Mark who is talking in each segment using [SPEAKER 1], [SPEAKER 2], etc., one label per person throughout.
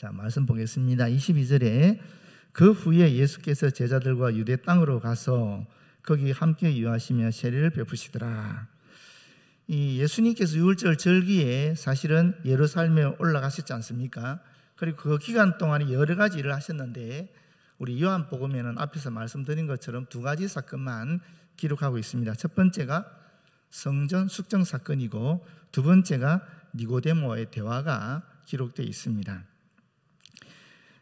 [SPEAKER 1] 자, 말씀 보겠습니다. 22절에 그 후에 예수께서 제자들과 유대 땅으로 가서 거기 함께 유하시며 세례를 베푸시더라. 이 예수님께서 유월절 절기에 사실은 예루살렘에 올라가셨지 않습니까? 그리고 그 기간 동안에 여러 가지 일을 하셨는데 우리 요한복음에는 앞에서 말씀드린 것처럼 두 가지 사건만 기록하고 있습니다. 첫 번째가 성전 숙정 사건이고 두 번째가 니고데모와의 대화가 기록되어 있습니다.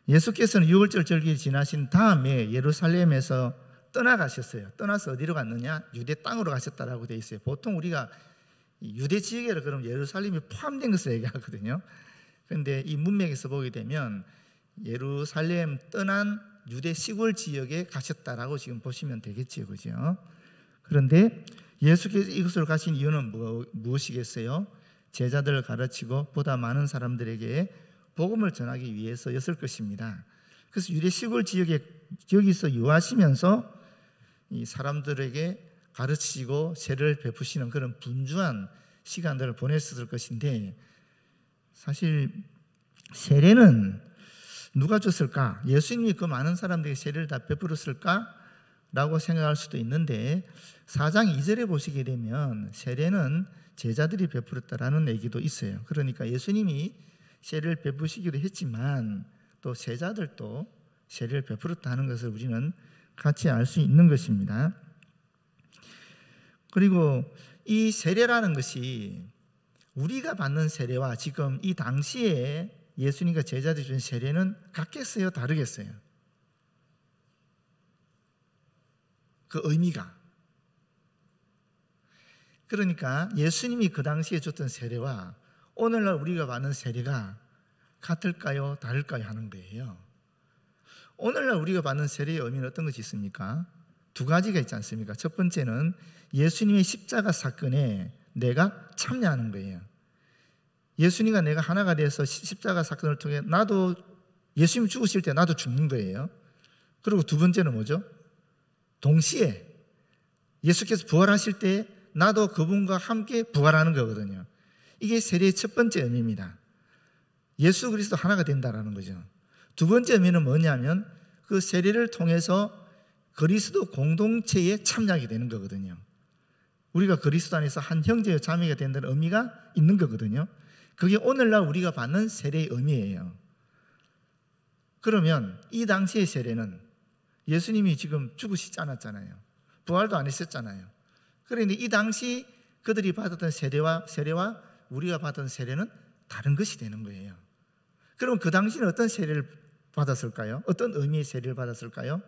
[SPEAKER 1] 예수께서는 유월절 절기를 지나신 다음에 예루살렘에서 떠나가셨어요. 떠나서 어디로 갔느냐? 유대 땅으로 가셨다라고 되어 있어요. 보통 우리가 유대 지역에는 그럼 예루살렘이 포함된 것을 얘기하거든요. 그런데 이 문맥에서 보게 되면 예루살렘 떠난 유대 시골 지역에 가셨다라고 지금 보시면 되겠지요, 그죠? 그런데 예수께서 이곳으로 가신 이유는 무엇이겠어요? 제자들을 가르치고 보다 많은 사람들에게 복음을 전하기 위해서였을 것입니다. 그래서 유대 시골 지역에 여기서 유하시면서 이 사람들에게 가르치고 세례를 베푸시는 그런 분주한 시간들을 보냈을 것인데, 사실 세례는 누가 줬을까? 예수님이 그 많은 사람들에게 세례를 다 베풀었을까? 라고 생각할 수도 있는데 4장 2절에 보시게 되면 세례는 제자들이 베풀었다라는 얘기도 있어요. 그러니까 예수님이 세례를 베푸시기도 했지만 또 제자들도 세례를 베풀었다는 것을 우리는 같이 알 수 있는 것입니다. 그리고 이 세례라는 것이 우리가 받는 세례와 지금 이 당시에 예수님과 제자들이 준 세례는 같겠어요? 다르겠어요? 그 의미가. 그러니까 예수님이 그 당시에 줬던 세례와 오늘날 우리가 받는 세례가 같을까요? 다를까요? 하는 거예요. 오늘날 우리가 받는 세례의 의미는 어떤 것이 있습니까? 두 가지가 있지 않습니까? 첫 번째는 예수님의 십자가 사건에 내가 참여하는 거예요. 예수님과 내가 하나가 돼서 십자가 사건을 통해 나도 예수님 죽으실 때 나도 죽는 거예요. 그리고 두 번째는 뭐죠? 동시에 예수께서 부활하실 때 나도 그분과 함께 부활하는 거거든요. 이게 세례의 첫 번째 의미입니다. 예수 그리스도 하나가 된다라는 거죠. 두 번째 의미는 뭐냐면 그 세례를 통해서 그리스도 공동체에 참여하게 되는 거거든요. 우리가 그리스도 안에서 한 형제여 자매가 된다는 의미가 있는 거거든요. 그게 오늘날 우리가 받는 세례의 의미예요. 그러면 이 당시의 세례는 예수님이 지금 죽으시지 않았잖아요. 부활도 안 했었잖아요. 그런데 이 당시 그들이 받았던 세례와 우리가 받은 세례는 다른 것이 되는 거예요. 그럼 그 당시는 어떤 세례를 받았을까요? 어떤 의미의 세례를 받았을까요?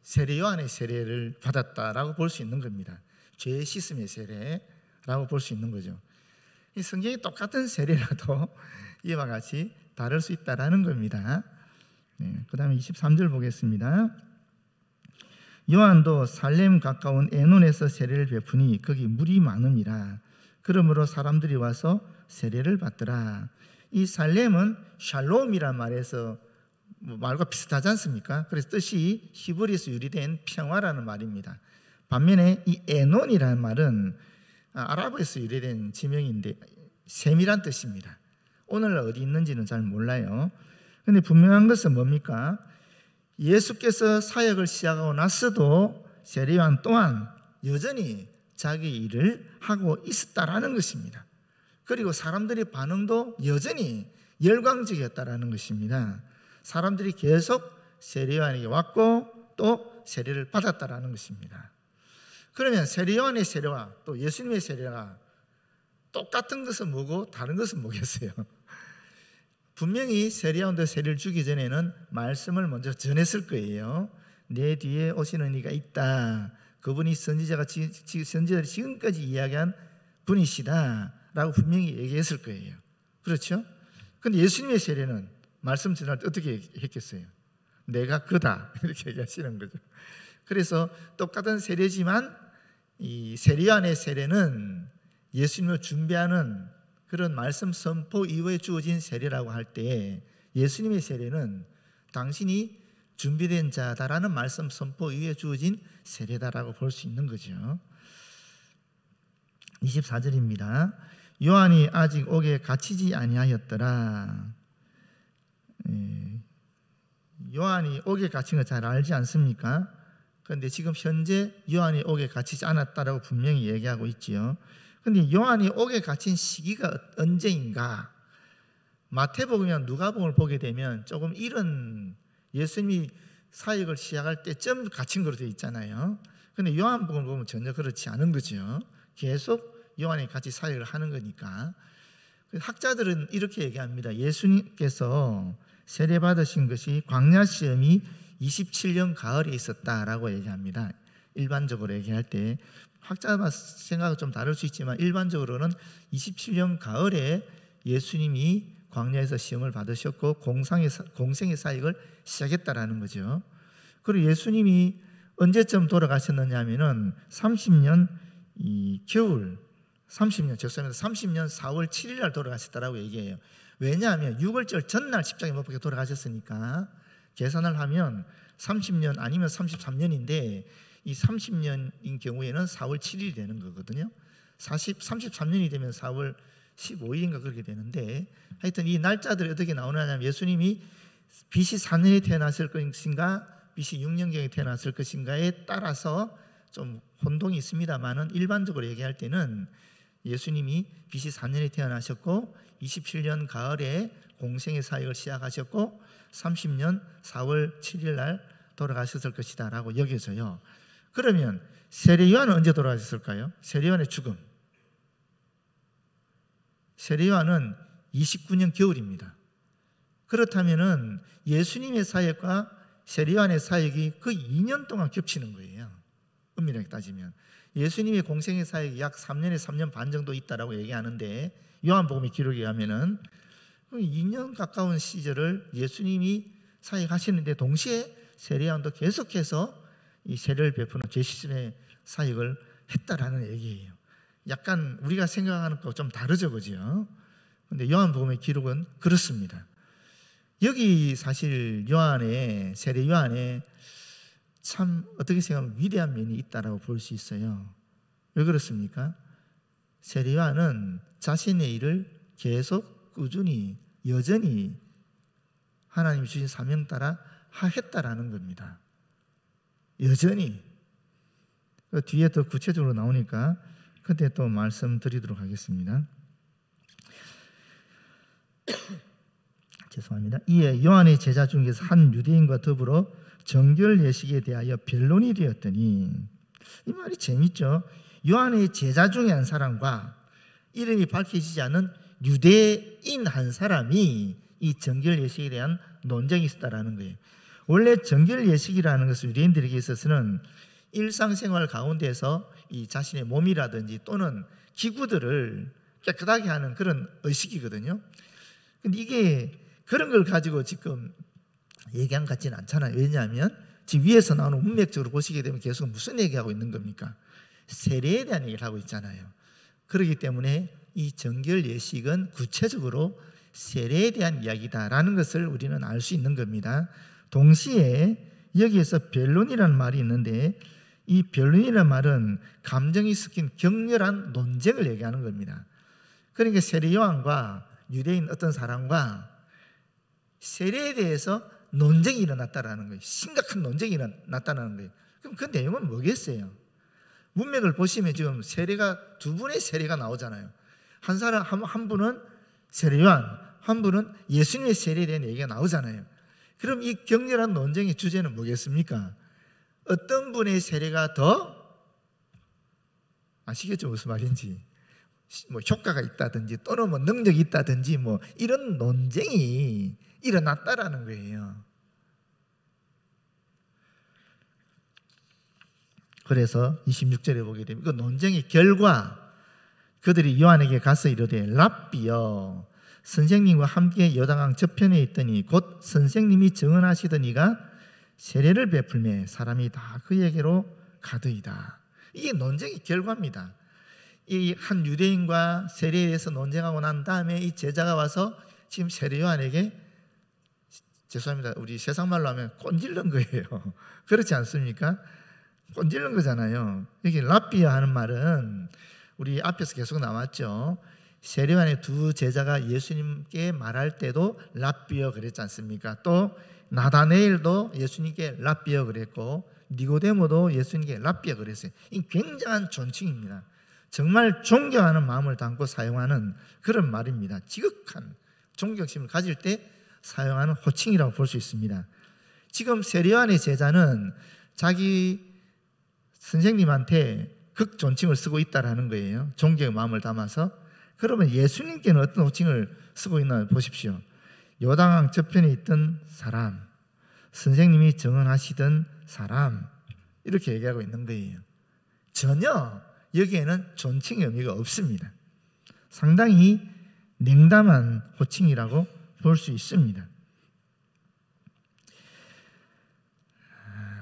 [SPEAKER 1] 세례 요한의 세례를 받았다라고 볼 수 있는 겁니다. 죄 씻음의 세례라고 볼 수 있는 거죠. 이 성경이 똑같은 세례라도 이와 같이 다를 수 있다라는 겁니다. 그 다음에 23절 보겠습니다. 요한도 살렘 가까운 에논에서 세례를 베푸니 거기 물이 많음이라. 그러므로 사람들이 와서 세례를 받더라. 이 살렘은 샬롬이란 말에서 말과 비슷하지 않습니까? 그래서 뜻이 히브리에서 유래된 평화라는 말입니다. 반면에 이 에논이라는 말은 아랍에서 유래된 지명인데 세밀한 뜻입니다. 오늘날 어디 있는지는 잘 몰라요. 그런데 분명한 것은 뭡니까? 예수께서 사역을 시작하고 나서도 세례 요한 또한 여전히 자기 일을 하고 있었다라는 것입니다. 그리고 사람들의 반응도 여전히 열광적이었다라는 것입니다. 사람들이 계속 세례 요한에게 왔고 또 세례를 받았다라는 것입니다. 그러면 세례 요한의 세례와 또 예수님의 세례가 똑같은 것은 뭐고 다른 것은 뭐겠어요? 분명히 세례 요한도 세례를 주기 전에는 말씀을 먼저 전했을 거예요. 내 뒤에 오시는 이가 있다. 그분이 선지자들이 지금까지 이야기한 분이시다 라고 분명히 얘기했을 거예요. 그렇죠? 그런데 예수님의 세례는 말씀 전할 때 어떻게 했겠어요? 내가 그다 이렇게 얘기하시는 거죠. 그래서 똑같은 세례지만 이 세례 요한의 세례는 예수님을 준비하는 그런 말씀 선포 이후에 주어진 세례라고 할 때 예수님의 세례는 당신이 준비된 자다라는 말씀 선포 이후에 주어진 세례다라고 볼 수 있는 거죠. 24절입니다. 요한이 아직 옥에 갇히지 아니하였더라. 요한이 옥에 갇힌 거 잘 알지 않습니까? 그런데 지금 현재 요한이 옥에 갇히지 않았다라고 분명히 얘기하고 있지요. 그런데 요한이 옥에 갇힌 시기가 언제인가? 마태복음이나 누가복음을 보게 되면 조금 이런 예수님이 사역을 시작할 때쯤 갇힌 거로 되어 있잖아요. 그런데 요한복음을 보면 전혀 그렇지 않은 거죠. 계속 요한이 같이 사역을 하는 거니까. 학자들은 이렇게 얘기합니다. 예수님께서 세례 받으신 것이 광야 시험이 27년 가을에 있었다라고 얘기합니다. 일반적으로 얘기할 때 학자마다 생각은 좀 다를 수 있지만 일반적으로는 27년 가을에 예수님이 광야에서 시험을 받으셨고 공생의 사역을 시작했다라는 거죠. 그리고 예수님이 언제쯤 돌아가셨느냐 하면은 30년 30년 4월 7일 날 돌아가셨다라고 얘기해요. 왜냐하면 6월절 전날 십자가에 못 박혀 돌아가셨으니까 계산을 하면 30년 아니면 33년인데 이 30년인 경우에는 4월 7일이 되는 거거든요. 33년이 되면 4월 15일인가 그렇게 되는데 하여튼 이 날짜들이 어떻게 나오느냐면 예수님이 BC 4년에 태어났을 것인가 BC 6년경에 태어났을 것인가에 따라서 좀 혼동이 있습니다만은 일반적으로 얘기할 때는 예수님이 BC 4년에 태어나셨고 27년 가을에 공생의 사역을 시작하셨고 30년 4월 7일 날 돌아가셨을 것이다 라고 여겨져요. 그러면 세례 요한은 언제 돌아가셨을까요? 세례 요한의 죽음, 세례 요한은 29년 겨울입니다. 그렇다면은 예수님의 사역과 세례 요한의 사역이 그 2년 동안 겹치는 거예요. 엄밀하게 따지면 예수님의 공생의 사역이 약 3년에서 3년 반 정도 있다라고 얘기하는데 요한복음의 기록에 의하면은 2년 가까운 시절을 예수님이 사역하시는데 동시에 세례 요한도 계속해서 이 세례를 베푸는 제시즘의 사역을 했다라는 얘기예요. 약간 우리가 생각하는 것과 좀 다르죠, 그죠? 그런데 요한복음의 기록은 그렇습니다. 여기 사실 요한의 세례 요한의 참 어떻게 생각하면 위대한 면이 있다라고 볼 수 있어요. 왜 그렇습니까? 세례 요한은 자신의 일을 계속 꾸준히 여전히 하나님이 주신 사명 따라 했다라는 겁니다. 여전히. 뒤에 더 구체적으로 나오니까 그때 또 말씀드리도록 하겠습니다. 죄송합니다. 이에 요한의 제자 중에서 한 유대인과 더불어 정결 예식에 대하여 변론이 되었더니, 이 말이 재밌죠. 요한의 제자 중에 한 사람과 이름이 밝혀지지 않은 유대인 한 사람이 이 정결 예식에 대한 논쟁이 있었다라는 거예요. 원래 정결 예식이라는 것은 유대인들에게 있어서는 일상생활 가운데서 이 자신의 몸이라든지 또는 기구들을 깨끗하게 하는 그런 의식이거든요. 근데 이게 그런 걸 가지고 지금 얘기한 것 같지는 않잖아요. 왜냐하면 지금 위에서 나오는 문맥적으로 보시게 되면 계속 무슨 얘기하고 있는 겁니까? 세례에 대한 얘기를 하고 있잖아요. 그렇기 때문에 이 정결 예식은 구체적으로 세례에 대한 이야기다라는 것을 우리는 알 수 있는 겁니다. 동시에 여기에서 변론이라는 말이 있는데 이 변론이라는 말은 감정이 섞인 격렬한 논쟁을 얘기하는 겁니다. 그러니까 세례 요한과 유대인 어떤 사람과 세례에 대해서 논쟁이 일어났다라는 거예요. 심각한 논쟁이 일어났다는 거예요. 그럼 그 내용은 뭐겠어요? 문맥을 보시면 지금 세례가 두 분의 세례가 나오잖아요. 한 분은 세례 요한, 한 분은 예수님의 세례에 대한 얘기가 나오잖아요. 그럼 이 격렬한 논쟁의 주제는 뭐겠습니까? 어떤 분의 세례가 더 아시겠죠? 무슨 말인지. 뭐 효과가 있다든지 또는 뭐 능력이 있다든지 뭐 이런 논쟁이 일어났다라는 거예요. 그래서 26절에 보게 되면 그 논쟁의 결과 그들이 요한에게 가서 이르되 랍비여 선생님과 함께 요단강 저편에 있더니 곧 선생님이 증언하시더니가 세례를 베풀매 사람이 다 그에게로 가더이다. 이게 논쟁의 결과입니다. 이 한 유대인과 세례에 대해서 논쟁하고 난 다음에 이 제자가 와서 지금 세례 요한에게 죄송합니다. 우리 세상 말로 하면 꼰질른 거예요. 그렇지 않습니까? 꼰질른 거잖아요. 여기 랍비야 하는 말은 우리 앞에서 계속 나왔죠. 세례요한의 두 제자가 예수님께 말할 때도 랍비어 그랬지 않습니까? 또 나다네엘도 예수님께 랍비어 그랬고 니고데모도 예수님께 랍비어 그랬어요. 이 굉장한 존칭입니다. 정말 존경하는 마음을 담고 사용하는 그런 말입니다. 지극한 존경심을 가질 때 사용하는 호칭이라고 볼 수 있습니다. 지금 세례요한의 제자는 자기 선생님한테 극존칭을 쓰고 있다라는 거예요. 존경의 마음을 담아서. 그러면 예수님께는 어떤 호칭을 쓰고 있나 보십시오. 요단강 저편에 있던 사람, 선생님이 정언하시던 사람, 이렇게 얘기하고 있는 거예요. 전혀 여기에는 존칭의 의미가 없습니다. 상당히 냉담한 호칭이라고 볼 수 있습니다.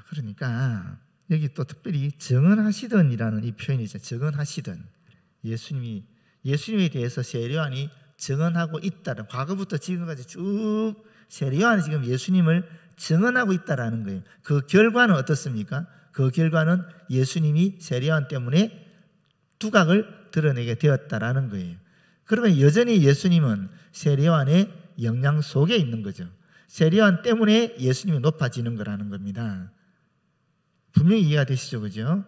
[SPEAKER 1] 그러니까 여기 또 특별히 정언하시던이라는 이 표현이 있어요. 정언하시던. 예수님에 대해서 세례요한이 정언하고 있다는, 과거부터 지금까지 쭉 세례요한이 지금 예수님을 정언하고 있다라는 거예요. 그 결과는 어떻습니까? 그 결과는 예수님이 세례요한 때문에 두각을 드러내게 되었다라는 거예요. 그러면 여전히 예수님은 세례요한의 영향 속에 있는 거죠. 세례요한 때문에 예수님이 높아지는 거라는 겁니다. 분명히 이해가 되시죠, 그죠?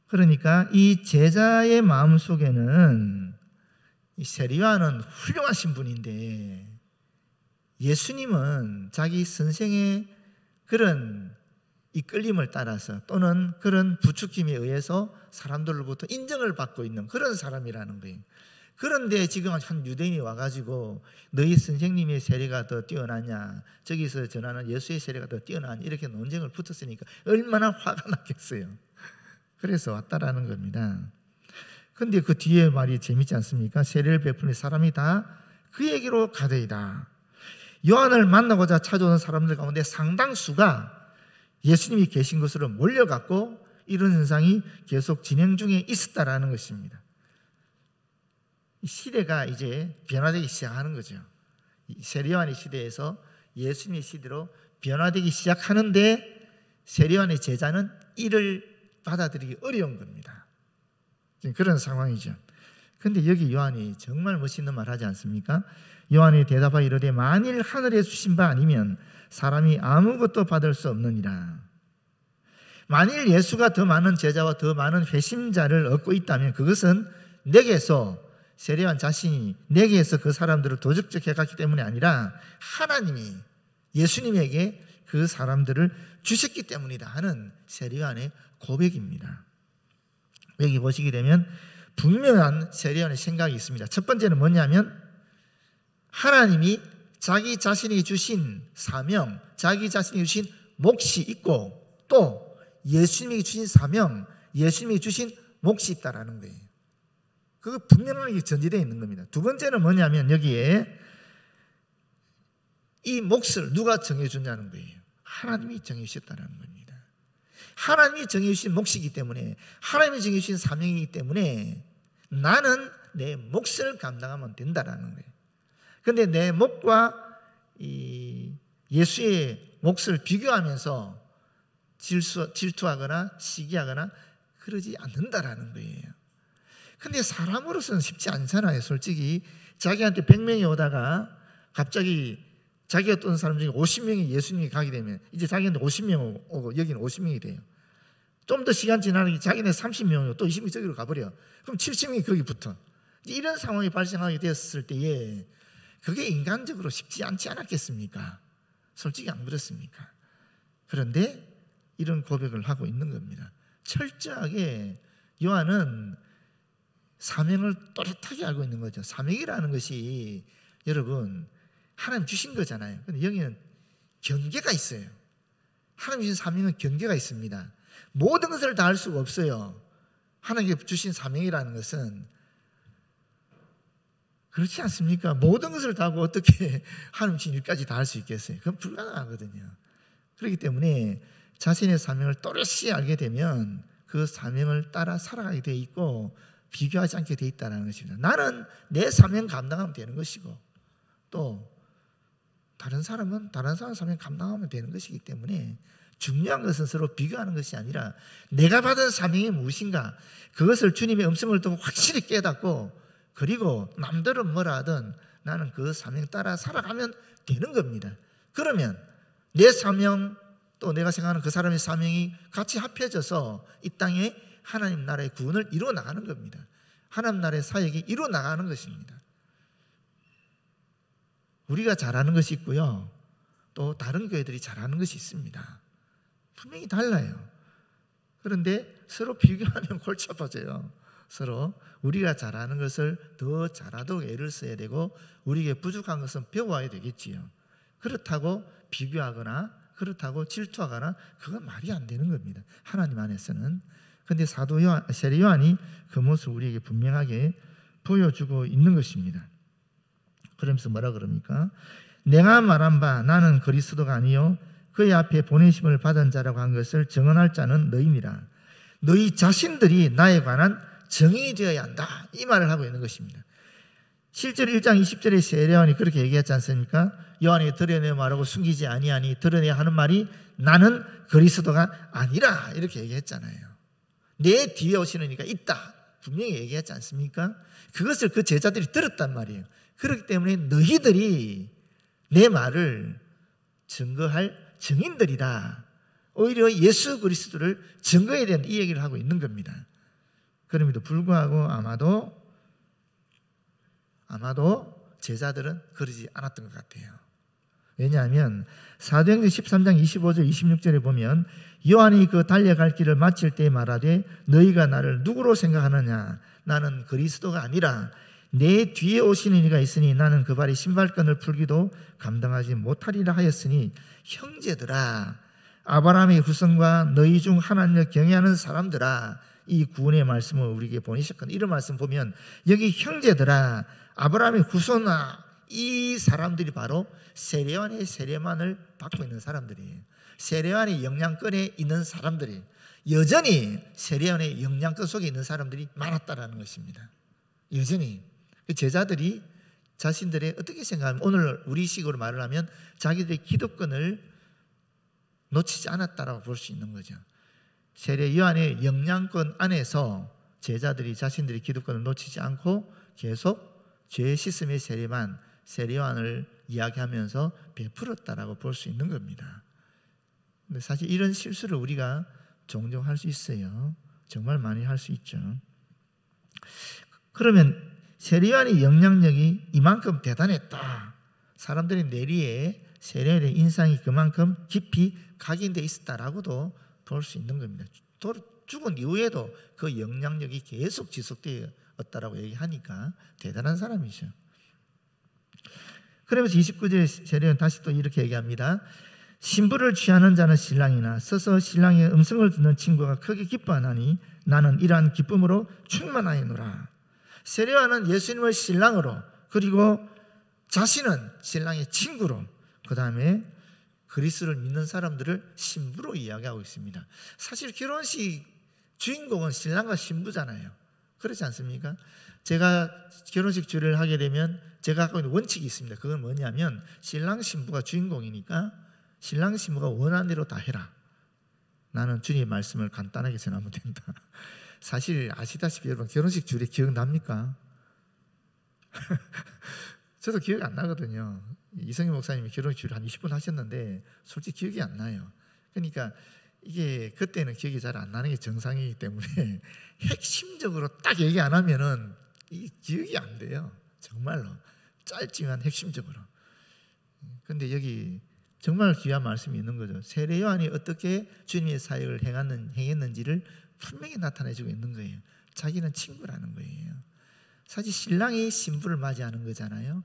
[SPEAKER 1] 그러니까 이 제자의 마음 속에는 이 세례요한은 훌륭하신 분인데 예수님은 자기 선생의 그런 이끌림을 따라서 또는 그런 부추김에 의해서 사람들로부터 인정을 받고 있는 그런 사람이라는 거예요. 그런데 지금 한 유대인이 와가지고 너희 선생님의 세례가 더 뛰어나냐, 저기서 전하는 예수의 세례가 더 뛰어나냐, 이렇게 논쟁을 붙었으니까 얼마나 화가 났겠어요. 그래서 왔다라는 겁니다. 그런데 그 뒤에 말이 재밌지 않습니까? 세례를 베푸는 사람이 다 그에게로 가되이다. 요한을 만나고자 찾아오는 사람들 가운데 상당수가 예수님이 계신 곳으로 몰려갔고 이런 현상이 계속 진행 중에 있었다라는 것입니다. 시대가 이제 변화되기 시작하는 거죠. 세례요한의 시대에서 예수님의 시대로 변화되기 시작하는데 세례요한의 제자는 이를 받아들이기 어려운 겁니다. 지금 그런 상황이죠. 그런데 여기 요한이 정말 멋있는 말 하지 않습니까? 요한이 대답하여 이르되 만일 하늘에 주신 바 아니면 사람이 아무것도 받을 수 없느니라. 만일 예수가 더 많은 제자와 더 많은 회심자를 얻고 있다면 그것은 내게서, 세례요한 자신이 내게서 그 사람들을 도적적해 갔기 때문이 아니라 하나님이 예수님에게 그 사람들을 주셨기 때문이다 하는 세례요한의 고백입니다. 여기 보시게 되면 분명한 세례요한의 생각이 있습니다. 첫 번째는 뭐냐면 하나님이 자기 자신에게 주신 사명, 자기 자신에게 주신 몫이 있고 또 예수님에게 주신 사명, 예수님에게 주신 몫이 있다라는 거예요. 그거 분명하게 전제되어 있는 겁니다. 두 번째는 뭐냐면 여기에 이 몫을 누가 정해주냐는 거예요. 하나님이 정해주셨다는 겁니다. 하나님이 정해주신 몫이기 때문에, 하나님이 정해주신 사명이기 때문에 나는 내 몫을 감당하면 된다라는 거예요. 그런데 내 몫과 이 예수의 몫을 비교하면서 질투하거나 시기하거나 그러지 않는다라는 거예요. 근데 사람으로서는 쉽지 않잖아요. 솔직히 자기한테 100명이 오다가 갑자기 자기가 떤 사람 중에 50명이 예수님이 가게 되면 이제 자기한테 50명 오고 여기는 50명이 돼요. 좀 더 시간 지나니 자기네 30명이 오고 또 20명이 저기로 가버려. 그럼 70명이 거기 붙어. 이런 상황이 발생하게 되었을 때에 그게 인간적으로 쉽지 않지 않았겠습니까? 솔직히 안 그렇습니까? 그런데 이런 고백을 하고 있는 겁니다. 철저하게 요한은 사명을 또렷하게 알고 있는 거죠. 사명이라는 것이 여러분 하나님 주신 거잖아요. 그런데 여기는 경계가 있어요. 하나님 주신 사명은 경계가 있습니다. 모든 것을 다 할 수가 없어요. 하나님께 주신 사명이라는 것은 그렇지 않습니까? 모든 것을 다 하고 어떻게 하나님 주신 일까지 다 할 수 있겠어요? 그건 불가능하거든요. 그렇기 때문에 자신의 사명을 또렷이 알게 되면 그 사명을 따라 살아가게 돼 있고 비교하지 않게 돼 있다는 것입니다. 나는 내 사명 감당하면 되는 것이고 또 다른 사람은 다른 사람 사명 감당하면 되는 것이기 때문에 중요한 것은 서로 비교하는 것이 아니라 내가 받은 사명이 무엇인가, 그것을 주님의 음성을 듣고 확실히 깨닫고, 그리고 남들은 뭐라 하든 나는 그 사명 따라 살아가면 되는 겁니다. 그러면 내 사명 또 내가 생각하는 그 사람의 사명이 같이 합해져서 이 땅에 하나님 나라의 구원을 이루어 나가는 겁니다. 하나님 나라의 사역이 이루어 나가는 것입니다. 우리가 잘하는 것이 있고요, 또 다른 교회들이 잘하는 것이 있습니다. 분명히 달라요. 그런데 서로 비교하면 골치 아파져요. 서로 우리가 잘하는 것을 더 잘하도록 애를 써야 되고, 우리에게 부족한 것은 배워야 되겠지요. 그렇다고 비교하거나 그렇다고 질투하거나 그건 말이 안 되는 겁니다, 하나님 안에서는. 그런데 사도 세례 요한이 그 모습을 우리에게 분명하게 보여주고 있는 것입니다. 그러면서 뭐라 그럽니까? 내가 말한 바 나는 그리스도가 아니요 그의 앞에 보내심을 받은 자라고 한 것을 증언할 자는 너희니라. 너희 자신들이 나에 관한 증인이 되어야 한다, 이 말을 하고 있는 것입니다. 실제로 1장 20절에 세례 요한이 그렇게 얘기했지 않습니까? 요한이 드러내어 말하고 숨기지 아니하니 드러내야 하는 말이 나는 그리스도가 아니라, 이렇게 얘기했잖아요. 내 뒤에 오시는 이가 있다, 분명히 얘기했지 않습니까? 그것을 그 제자들이 들었단 말이에요. 그렇기 때문에 너희들이 내 말을 증거할 증인들이다, 오히려 예수 그리스도를 증거해야 된다, 이 얘기를 하고 있는 겁니다. 그럼에도 불구하고 아마도 제자들은 그러지 않았던 것 같아요. 왜냐하면 사도행전 13장 25절 26절에 보면 요한이 그 달려갈 길을 마칠 때 말하되 너희가 나를 누구로 생각하느냐, 나는 그리스도가 아니라 내 뒤에 오시는 이가 있으니 나는 그 발이 신발끈을 풀기도 감당하지 못하리라 하였으니, 형제들아, 아브라함의 후손과 너희 중 하나님을 경외하는 사람들아, 이 구원의 말씀을 우리에게 보내셨거든. 이런 말씀 보면 여기 형제들아, 아브라함의 후손아, 이 사람들이 바로 세례 요한의 세례만을 받고 있는 사람들이에요. 세례 요한의 영향권에 있는 사람들이, 여전히 세례 요한의 영향권 속에 있는 사람들이 많았다라는 것입니다. 여전히 제자들이 자신들의, 어떻게 생각하면 오늘 우리식으로 말을 하면 자기들의 기득권을 놓치지 않았다라고 볼 수 있는 거죠. 세례 요한의 영향권 안에서 제자들이 자신들의 기득권을 놓치지 않고 계속 죄 씻음의 세례만, 세례 요한을 이야기하면서 베풀었다라고 볼 수 있는 겁니다. 근데 사실 이런 실수를 우리가 종종 할 수 있어요. 정말 많이 할 수 있죠. 그러면 세례 요한의 영향력이 이만큼 대단했다, 사람들의 내리에 세례 요한의 인상이 그만큼 깊이 각인되어 있었다라고도 볼 수 있는 겁니다. 죽은 이후에도 그 영향력이 계속 지속되었다라고 얘기하니까 대단한 사람이죠. 그러면서 29절에 세례 요한 다시 또 이렇게 얘기합니다. 신부를 취하는 자는 신랑이나 서서 신랑의 음성을 듣는 친구가 크게 기뻐하나니 나는 이러한 기쁨으로 충만하였노라. 세례 요한은 예수님을 신랑으로, 그리고 자신은 신랑의 친구로, 그 다음에 그리스도를 믿는 사람들을 신부로 이야기하고 있습니다. 사실 결혼식 주인공은 신랑과 신부잖아요. 그렇지 않습니까? 제가 결혼식 주례를 하게 되면 제가 갖고 있는 원칙이 있습니다. 그건 뭐냐면 신랑 신부가 주인공이니까 신랑 신부가 원하는 대로 다 해라. 나는 주님의 말씀을 간단하게 전하면 된다. 사실 아시다시피 여러분, 결혼식 주례 기억납니까? 저도 기억이 안 나거든요. 이성희 목사님이 결혼식 주례 한 20분 하셨는데 솔직히 기억이 안 나요. 그러니까 이게 그때는 기억이 잘 안 나는 게 정상이기 때문에 핵심적으로 딱 얘기 안 하면은 이게 기억이 안 돼요. 정말로 짧지만 핵심적으로. 그런데 여기 정말 귀한 말씀이 있는 거죠. 세례 요한이 어떻게 주님의 사역을 행했는지를 분명히 나타내주고 있는 거예요. 자기는 친구라는 거예요. 사실 신랑이 신부를 맞이하는 거잖아요.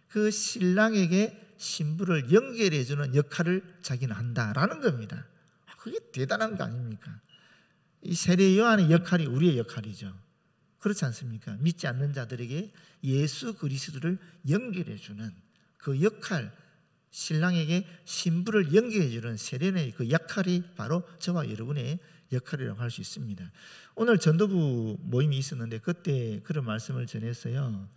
[SPEAKER 1] 그 신랑에게 신부를 연결해주는 역할을 자기는 한다라는 겁니다. 그게 대단한 거 아닙니까? 이 세례 요한의 역할이 우리의 역할이죠. 그렇지 않습니까? 믿지 않는 자들에게 예수 그리스도를 연결해주는 그 역할, 신랑에게 신부를 연결해주는 세례의 그 역할이 바로 저와 여러분의 역할이라고 할 수 있습니다. 오늘 전도부 모임이 있었는데 그때 그런 말씀을 전했어요.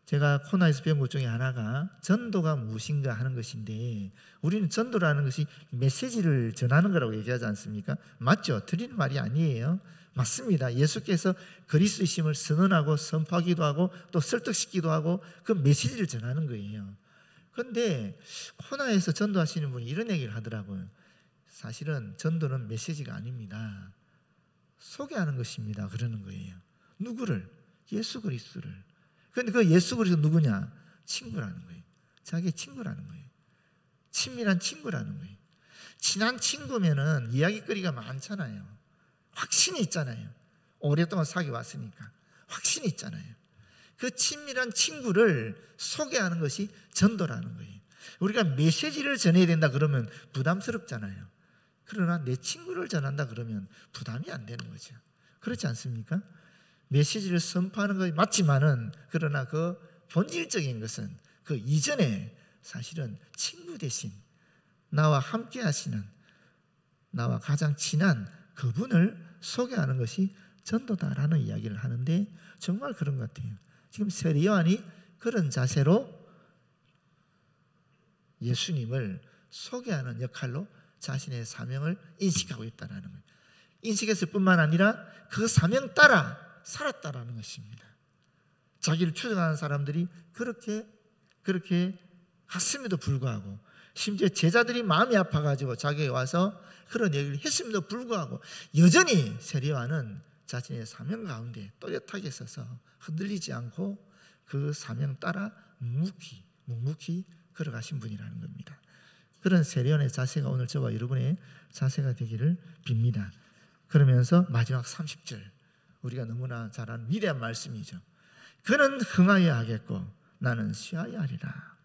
[SPEAKER 1] 제가 코로나에서 배운 것 중에 하나가 전도가 무엇인가 하는 것인데, 우리는 전도라는 것이 메시지를 전하는 거라고 얘기하지 않습니까? 맞죠? 드리는 말이 아니에요. 맞습니다. 예수께서 그리스도이심을 선언하고 선포하기도 하고 또 설득시키기도 하고 그 메시지를 전하는 거예요. 그런데 코로나에서 전도하시는 분이 이런 얘기를 하더라고요. 사실은 전도는 메시지가 아닙니다. 소개하는 것입니다. 그러는 거예요. 누구를? 예수 그리스도를. 그런데 그 예수 그리스도 누구냐? 친구라는 거예요. 자기 친구라는 거예요. 친밀한 친구라는 거예요. 친한 친구면은 이야기거리가 많잖아요. 확신이 있잖아요. 오랫동안 사귀어 왔으니까 확신이 있잖아요. 그 친밀한 친구를 소개하는 것이 전도라는 거예요. 우리가 메시지를 전해야 된다 그러면 부담스럽잖아요. 그러나 내 친구를 전한다 그러면 부담이 안 되는 거죠. 그렇지 않습니까? 메시지를 선포하는 것이 맞지만은, 그러나 그 본질적인 것은 그 이전에 사실은 친구 대신 나와 함께 하시는, 나와 가장 친한 그분을 소개하는 것이 전도다라는 이야기를 하는데, 정말 그런 것 같아요. 지금 세례 요한이 그런 자세로 예수님을 소개하는 역할로 자신의 사명을 인식하고 있다는 거예요. 인식했을 뿐만 아니라 그 사명 따라 살았다라는 것입니다. 자기를 추종하는 사람들이 그렇게 갔음에도 불구하고, 심지어 제자들이 마음이 아파가지고 자기에게 와서 그런 얘기를 했음에도 불구하고 여전히 세례 요한은 자신의 사명 가운데 또렷하게 서서 흔들리지 않고 그 사명 따라 묵묵히 걸어가신 분이라는 겁니다. 그런 세례 요한의 자세가 오늘 저와 여러분의 자세가 되기를 빕니다. 그러면서 마지막 30절, 우리가 너무나 잘 아는 위대한 말씀이죠. 그는 흥하여야 하겠고 나는 쉬어야 하리라.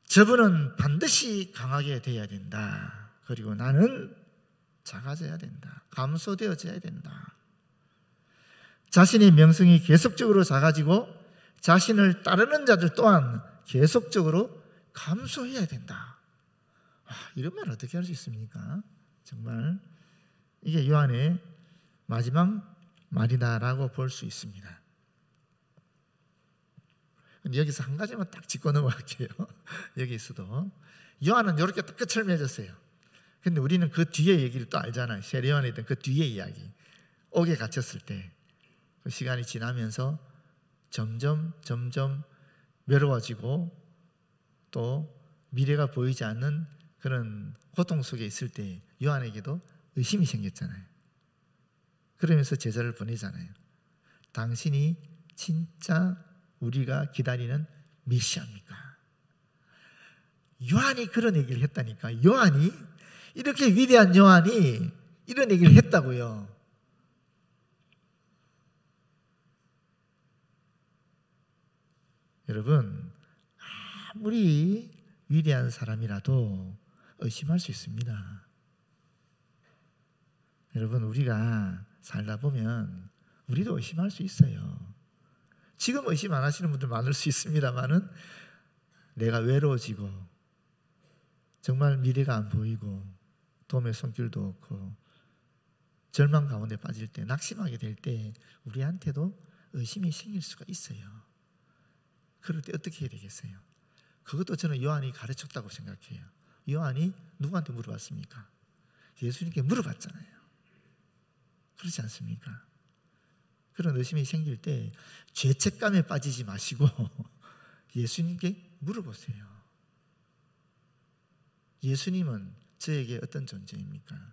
[SPEAKER 1] 저분은 반드시 강하게 되어야 된다. 그리고 나는 작아져야 된다. 감소되어져야 된다. 자신의 명성이 계속적으로 작아지고 자신을 따르는 자들 또한 계속적으로 감소해야 된다. 이런 말 어떻게 할 수 있습니까? 정말 이게 요한의 마지막 말이다라고 볼 수 있습니다. 근데 여기서 한 가지만 딱 짚고 넘어갈게요. 여기서도 요한은 이렇게 딱 끝을 맺었어요. 근데 우리는 그 뒤에 얘기를 또 알잖아요. 세례 요한에 있던 그 뒤에 이야기. 옥에 갇혔을 때 그 시간이 지나면서 점점 외로워지고 또 미래가 보이지 않는 그런 고통 속에 있을 때 요한에게도 의심이 생겼잖아요. 그러면서 제자를 보내잖아요. 당신이 진짜 우리가 기다리는 메시아입니까? 요한이 그런 얘기를 했다니까. 요한이, 이렇게 위대한 요한이 이런 얘기를 했다고요. 여러분, 아무리 위대한 사람이라도 의심할 수 있습니다. 여러분, 우리가 살다 보면 우리도 의심할 수 있어요. 지금 의심 안 하시는 분들 많을 수 있습니다만은, 내가 외로워지고 정말 미래가 안 보이고 도움의 손길도 없고 절망 가운데 빠질 때, 낙심하게 될 때 우리한테도 의심이 생길 수가 있어요. 그럴 때 어떻게 해야 되겠어요? 그것도 저는 요한이 가르쳤다고 생각해요. 요한이 누구한테 물어봤습니까? 예수님께 물어봤잖아요. 그렇지 않습니까? 그런 의심이 생길 때 죄책감에 빠지지 마시고 예수님께 물어보세요. 예수님은 저에게 어떤 존재입니까?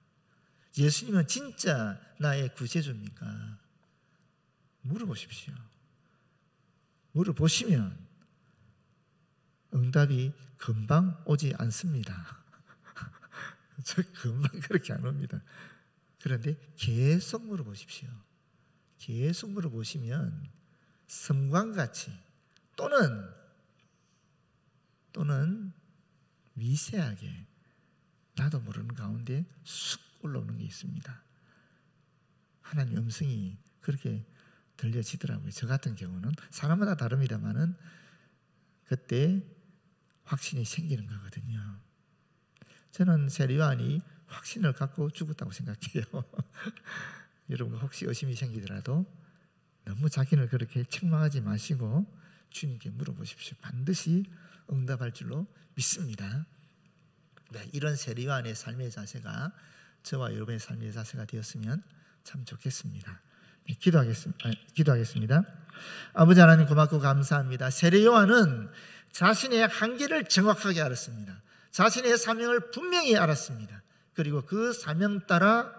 [SPEAKER 1] 예수님은 진짜 나의 구세주입니까? 물어보십시오. 물어보시면 응답이 금방 오지 않습니다. 저 금방 그렇게 안 옵니다. 그런데 계속 물어보십시오. 계속 물어보시면 섬광같이 또는 미세하게 나도 모르는 가운데 쑥 올라오는 게 있습니다. 하나님의 음성이 그렇게 들려지더라고요. 저 같은 경우는 사람마다 다릅니다만은 그때 확신이 생기는 거거든요. 저는 세례 요한이 확신을 갖고 죽었다고 생각해요. 여러분 혹시 의심이 생기더라도 너무 자기를 그렇게 책망하지 마시고 주님께 물어보십시오. 반드시 응답할 줄로 믿습니다. 네, 이런 세례요한의 삶의 자세가 저와 여러분의 삶의 자세가 되었으면 참 좋겠습니다. 네, 기도하겠습니다. 아버지 하나님 고맙고 감사합니다. 세례요한은 자신의 한계를 정확하게 알았습니다. 자신의 사명을 분명히 알았습니다. 그리고 그 사명 따라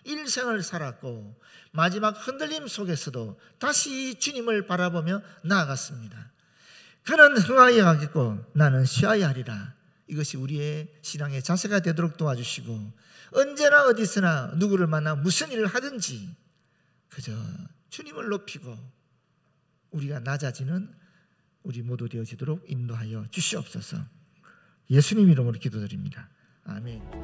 [SPEAKER 1] 일생을 살았고 마지막 흔들림 속에서도 다시 주님을 바라보며 나아갔습니다. 그는 흥하여 가겠고 나는 쉬어야 하리라. 이것이 우리의 신앙의 자세가 되도록 도와주시고 언제나 어디서나 누구를 만나 무슨 일을 하든지 그저 주님을 높이고 우리가 낮아지는 우리 모두 되어지도록 인도하여 주시옵소서. 예수님 이름으로 기도드립니다. 아멘.